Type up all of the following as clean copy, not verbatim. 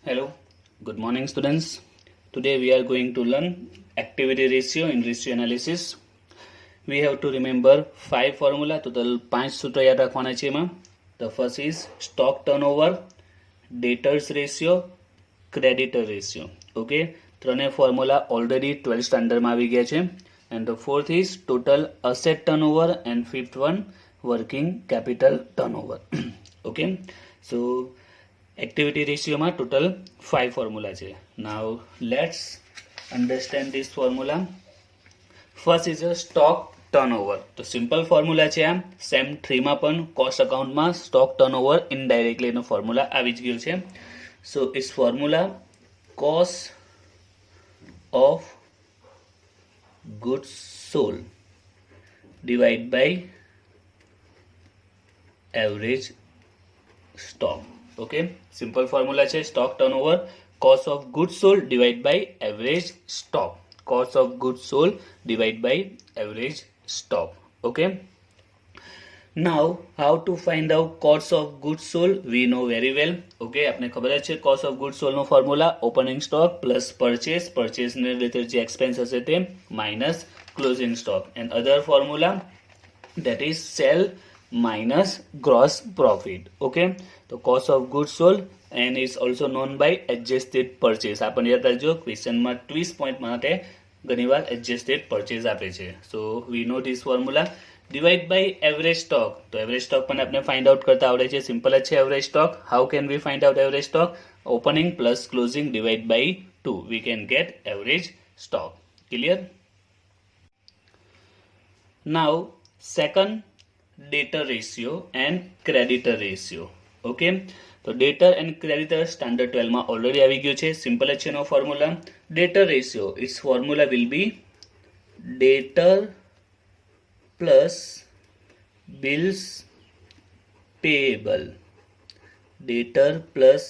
Hello, good morning students. Today we are going to learn activity ratio in ratio analysis. We have to remember 5 formula, total 5 सूत्र याद रखवाना છે એમાં. The first is stock turnover, debtors ratio, creditor ratio. Okay, ત્રણે formula already 12th standard માં આવી ગયા છે. And the fourth is total asset turnover and fifth one working capital turnover. Okay, so activity ratio માં total 5 formula છે. Now let's understand this formula. First is a stock turnover. તો simple formula છે આ. Sem 3 માં પણ cost અકાઉન્ટમાં stock turnover indirectly એનો formula આવી જ ગયો છે. So it's formula cost of goods sold divide by average stock. Okay, simple formula છે stock turnover cost of goods sold divided by average stock. Cost of goods sold divided by average stock. Okay, now how to find out cost of goods sold? We know very well. Okay, आपने खबर है છે cost of goods sold નો formula opening stock plus purchase ને related જે expense હશે તે minus closing stock, and other formula that is sell minus gross profit. Okay, તો cost of goods sold and is also known by adjusted purchase. आपण याद રાખજો, ક્વેશ્ચનમાં twist point માટે ઘણીવાર adjusted purchase આપે છે. So we know this formula. Divide by average stock. તો average stock પણ આપણે find out કરતા આવડે છે. સિમ્પલ જ છે average stock. How can we find out average stock? Opening plus closing divide by 2. We can get average stock. Clear? Now second, debtor ratio and creditor ratio. Okay, તો ડેટર and creditor standard 12 માં already આવી ગયો છે. Simple જ છે એનો formula. Debtor ratio, it's formula will be debtor plus bills payable. Debtor plus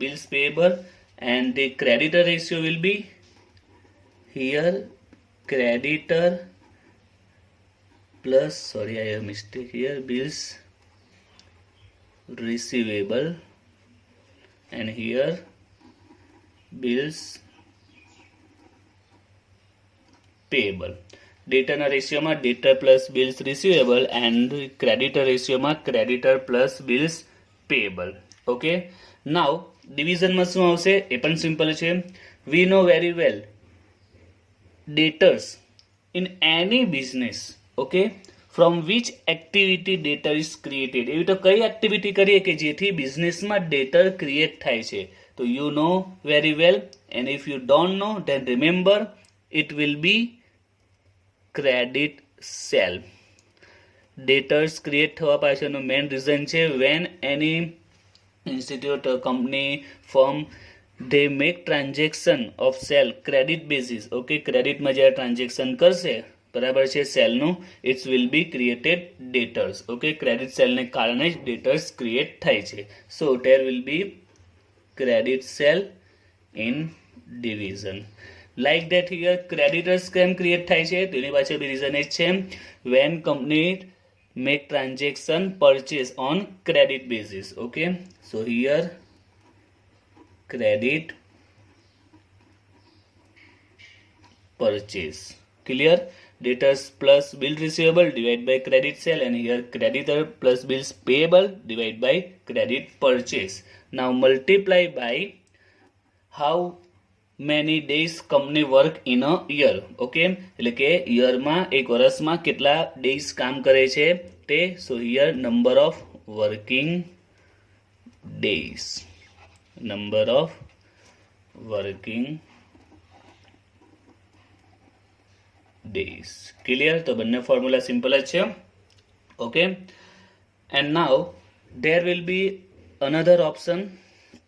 bills payable, and the creditor ratio will be here creditor plus, sorry I have mistake here, bills receivable, and here bills payable. ડેટરના રેશિયોમાં debtor plus bills receivable and creditor રેશિયોમાં creditor plus bills payable. Okay, now ડિવિઝનમાં શું આવશે એ પણ simple છે. We know very well debtors in any business. Okay, from which activity debtor is created. એવી તો કઈ એક્ટિવિટી કરીએ કે જેથી બિઝનેસમાં ડેટર ક્રિએટ થાય છે. તો you know very well, and if you don't know then remember it will be credit sale. Debtors create થવા પાછળનું મેઇન રીઝન છે when any institute, company, firm they make transaction of sell credit basis. Okay, ક્રેડિટમાં જ્યારે transaction કરશે બરાબર છે સેલનું, it's will be created debtors. Okay, credit સેલને કારણે જ ડેટર્સ ક્રિએટ થાય છે. So there will be credit sale in division. Like that here creditors કેમ ક્રિએટ થાય છે તેની પાછળ બી રીઝન એ જ છે when company make transaction purchase on credit basis. Okay, so here credit purchase. Clear? Debtors plus bill receivable divide by credit sale, and here creditor plus bills payable divide by credit purchase. Now multiply by how many days company work in a year. Okay, એટલે કે યરમાં એક વર્ષમાં કેટલા days કામ કરે છે તે. So here number of working days. Number of working days. Clear? તો બંને ફોર્મ્યુલા સિમ્પલ જ છે. Okay, and now there will be another option,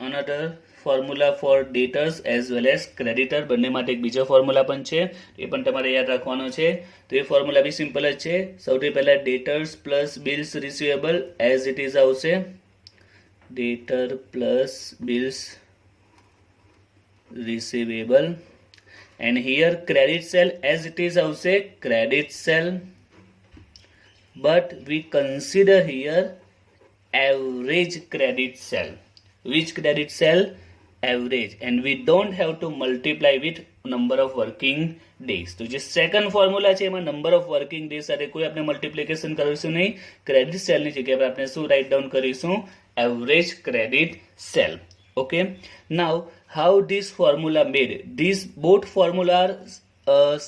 another formula for debtors as well as creditor. બંને માટે એક બીજો ફોર્મ્યુલા પણ છે, એ પણ તમારે યાદ રાખવાનો છે. તો એ ફોર્મ્યુલા બી સિમ્પલ જ છે. સૌથી પહેલા ડેટર્સ plus bills receivable as it is આવશે. debtor plus bills receivable, and here credit sale as it is આવશે credit sale, but we consider here average credit sale. Which credit sale? Average and we don't have to multiply with number of working days. तो જે second formula છે એમાં number of working day સાથે કોઈ આપણે multiplication કરીશું નહીં. Credit સેલની જગ્યાએ પર આપણે શું રાઇટ ડાઉન કરીશું? Average credit sale. Okay, now how this formula made? This both formula are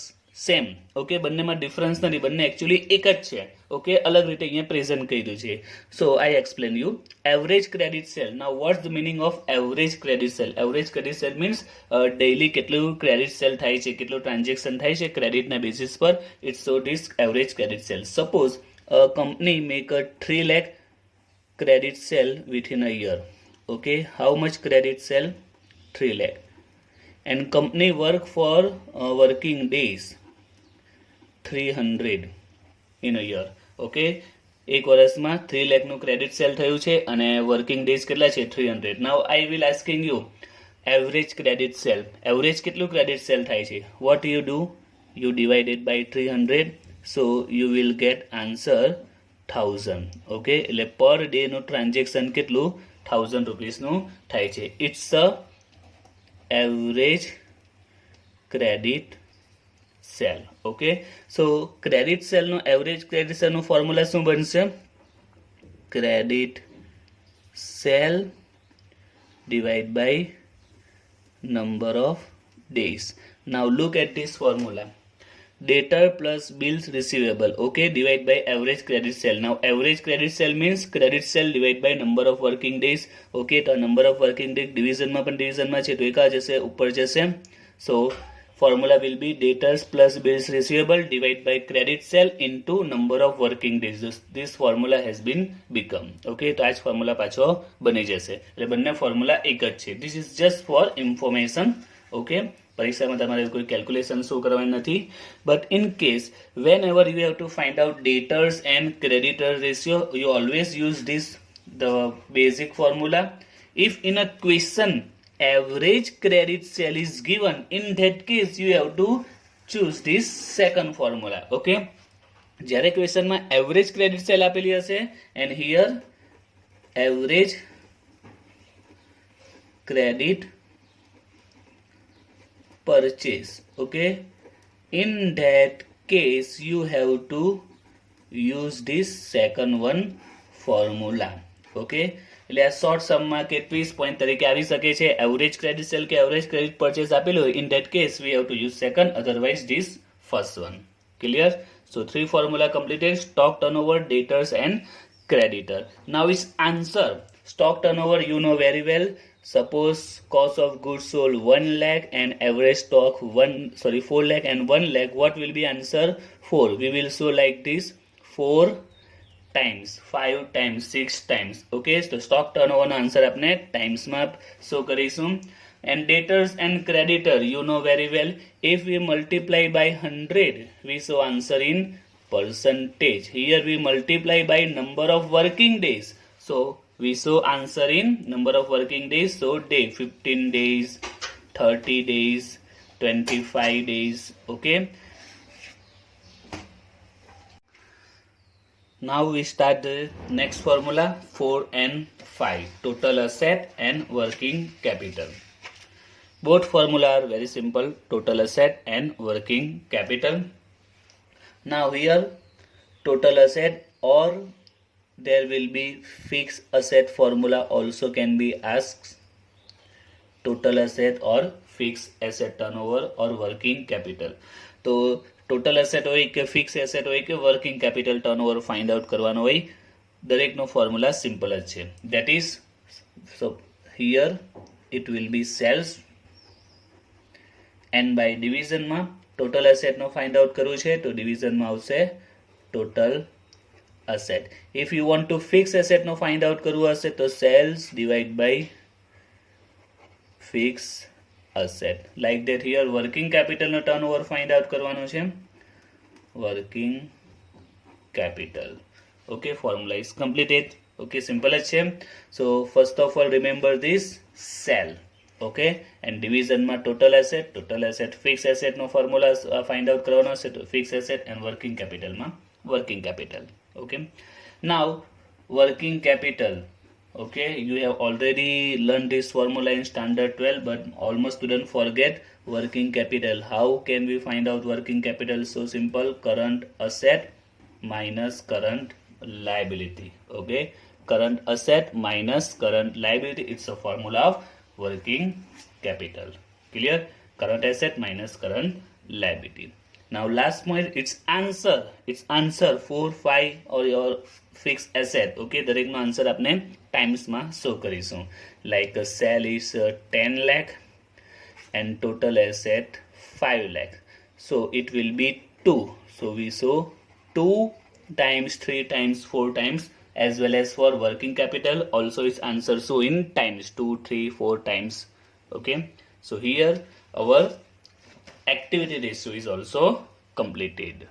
same. Okay, બંનેમાં ડિફરન્સ નથી, બંને એકચ્યુઅલી એક જ છે. ઓકે, અલગ રીતે અહીંયા પ્રેઝન્ટ કર્યું છે. So I explain you. Average credit sale. Now what's the meaning of average credit sale? Average credit sale means daily કેટલું ક્રેડિટ સેલ થાય છે, કેટલું ટ્રાન્ઝેક્શન થાય છે ક્રેડિટના બેસિસ પર. It's so this average credit sale. Suppose a company make a 3 lakh credit sale within a year. Okay, how much credit sale? 3 lakh. And company work for working days 300 in a year. Okay, એક વર્ષમાં 3 લાખનું credit cell થયું છે અને working days કેટલા છે? 300. Now I will asking you average credit sale. Average કેટલું credit sale થાય છે? What you do? You divided by 300. So you will get answer 1000. Okay, એટલે પર ડેનું ટ્રાન્ઝેક્શન કેટલું? 1000 રૂપીસનું થાય છે. It's a average credit sale. Okay, so credit સેલનો એવરેજ ક્રેડિટ સેલનો ફોર્મ્યુલા શું બનશે? Credit sale divide by number of days. Now look at this formula. Debtor plus bills receivable. Okay, divide by average credit sale. Now average credit sale means credit sale divide by number of working days. Okay, તો number of working days division માં પણ division માં છે તો એકા જશે, ઉપર જશે. So formula will be debtors plus bills receivable divide by credit sale into number of working days. This formula has been become. Okay, તો આ જ formula પાછો બની જશે. એટલે બંને formula એક જ છે. This is just for information. Okay, પરીક્ષામાં તમારે કોઈ કેલ્ક્યુલેશન શું કરવાની નથી. But in case whenever you have to find out debtors and creditor ratio, you always use this the basic formula. If in a question average credit sale is given, in that case you have to choose this second formula. Okay, જ્યારે ક્વેશ્ચનમાં average credit sale આપેલી હશે and here average credit purchase. Okay, in that case you have to use this second one formula. Okay, એટલે આ short સમમાં કે twist point તરીકે આવી શકે છે. એવરેજ ક્રેડિટ સેલ કે એવરેજ ક્રેડિટ પરચેસ આપેલું હોય, in that case we have to use second, otherwise this first one. Clear? So 3 formula completed. Stock turnover, debtors and creditor. Now is answer. Stock turnover you know very well. Suppose cost of goods sold 1 lakh and average stock 4 lakh and 1 lakh. What will be answer? 4. We will show like this: 4 times, 5 times, 6 times. Okay, so stock turnover no answer આપણે times માં show કરીશું. And debtors and creditor you know very well. If we multiply by 100, we show answer in percentage. Here we multiply by number of working days. So we show answer in number of working days. So day 15 days, 30 days, 25 days. Okay, now we start the next formula 4 and 5, total asset and working capital. Both formula are very simple, total asset and working capital. Now here total asset, or there will be fixed asset formula also can be asked. Total asset or fixed asset turnover or working capital. તો total asset હોય કે fixed asset હોય કે working capital turnover find out કરવાનો હોય, દરેકનો formula simple જ છે. That is, so here it will be sales and by division માં total asset નો find out કરવું છે તો division માં આવશે total asset. If you want to fix asset no find out કરવું હશે તો sales divide by fixed asset. Like that here working capital no turnover find out કરવાનો છે, working capital. Okay, formula is completed. Okay, simple જ છે. So first of all remember this sell. Okay, and division માં total asset fixed asset નો formula find out કરવાનો હશે તો fixed asset and working capital માં working capital. Okay, now working capital Okay, you have already learned this formula in standard 12, but almost student forget working capital. How can we find out working capital? So simple, current asset minus current liability. Okay, current asset minus current liability, it's a formula of working capital. Clear? Current asset minus current liability. Now last point, it's answer 4 5 or your fixed asset. Okay, દરેકનો answer આપણે ટાઈમ્સમાં show કરીશું. Like cell is 10 lakh and total asset 5 lakh. So it will be 2. So we show 2 times, 3 times, 4 times, as well as for working capital also its answer so in times 2, 3, 4 times. Okay, so here our activity ratio is also completed.